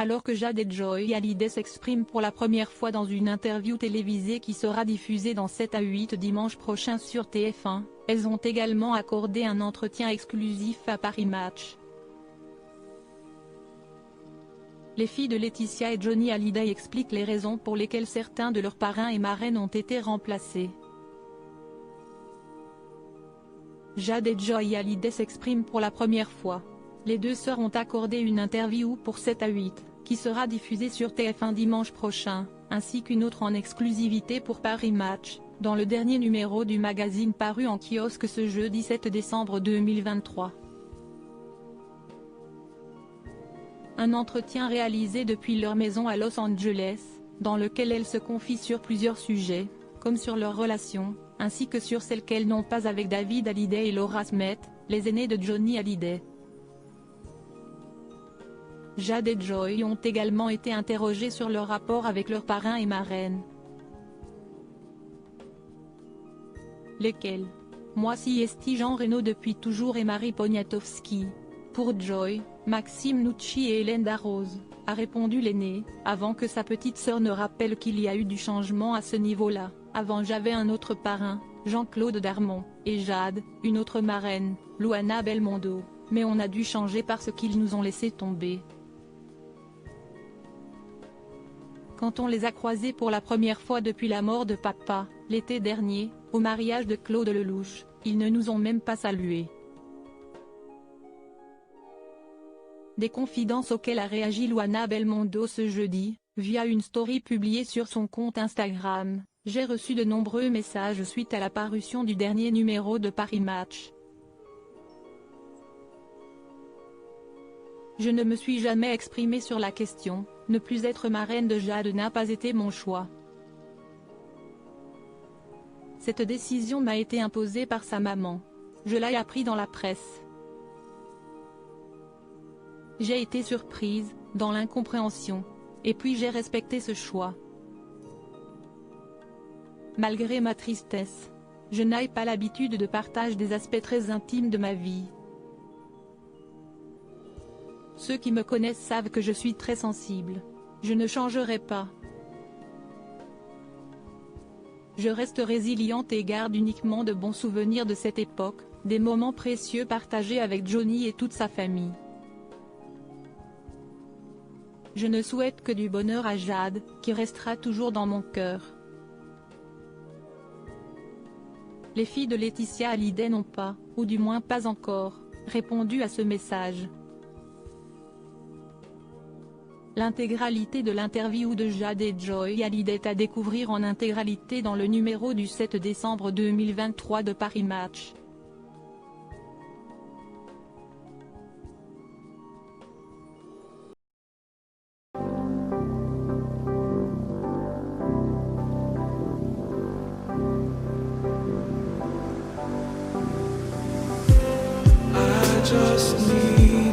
Alors que Jade et Joy Hallyday s'expriment pour la première fois dans une interview télévisée qui sera diffusée dans 7 à 8 dimanche prochain sur TF1, elles ont également accordé un entretien exclusif à Paris Match. Les filles de Laetitia et Johnny Hallyday expliquent les raisons pour lesquelles certains de leurs parrains et marraines ont été remplacés. Jade et Joy Hallyday s'expriment pour la première fois. Les deux sœurs ont accordé une interview pour 7 à 8, qui sera diffusée sur TF1 dimanche prochain, ainsi qu'une autre en exclusivité pour Paris Match, dans le dernier numéro du magazine paru en kiosque ce jeudi 7 décembre 2023. Un entretien réalisé depuis leur maison à Los Angeles, dans lequel elles se confient sur plusieurs sujets, comme sur leur relation, ainsi que sur celle qu'elles n'ont pas avec David Hallyday et Laura Smith, les aînés de Johnny Hallyday. Jade et Joy ont également été interrogées sur leur rapport avec leurs parrains et marraines. Lesquels? Moi si esti Jean Reno depuis toujours et Marie Poniatowski. Pour Joy, Maxime Nucci et Hélène Darroze, a répondu l'aînée, avant que sa petite sœur ne rappelle qu'il y a eu du changement à ce niveau-là. Avant j'avais un autre parrain, Jean-Claude Darmon, et Jade, une autre marraine, Luana Belmondo, mais on a dû changer parce qu'ils nous ont laissé tomber. Quand on les a croisés pour la première fois depuis la mort de papa, l'été dernier, au mariage de Claude Lelouch, ils ne nous ont même pas salués. Des confidences auxquelles a réagi Luana Belmondo ce jeudi, via une story publiée sur son compte Instagram. J'ai reçu de nombreux messages suite à la parution du dernier numéro de Paris Match. Je ne me suis jamais exprimée sur la question, ne plus être marraine de Jade n'a pas été mon choix. Cette décision m'a été imposée par sa maman. Je l'ai appris dans la presse. J'ai été surprise, dans l'incompréhension. Et puis j'ai respecté ce choix. Malgré ma tristesse, je n'ai pas l'habitude de partager des aspects très intimes de ma vie. Ceux qui me connaissent savent que je suis très sensible. Je ne changerai pas. Je reste résiliente et garde uniquement de bons souvenirs de cette époque, des moments précieux partagés avec Johnny et toute sa famille. Je ne souhaite que du bonheur à Jade, qui restera toujours dans mon cœur. Les filles de Laetitia Hallyday n'ont pas, ou du moins pas encore, répondu à ce message. L'intégralité de l'interview de Jade et Joy Hallyday est à découvrir en intégralité dans le numéro du 7 décembre 2023 de Paris Match. Just need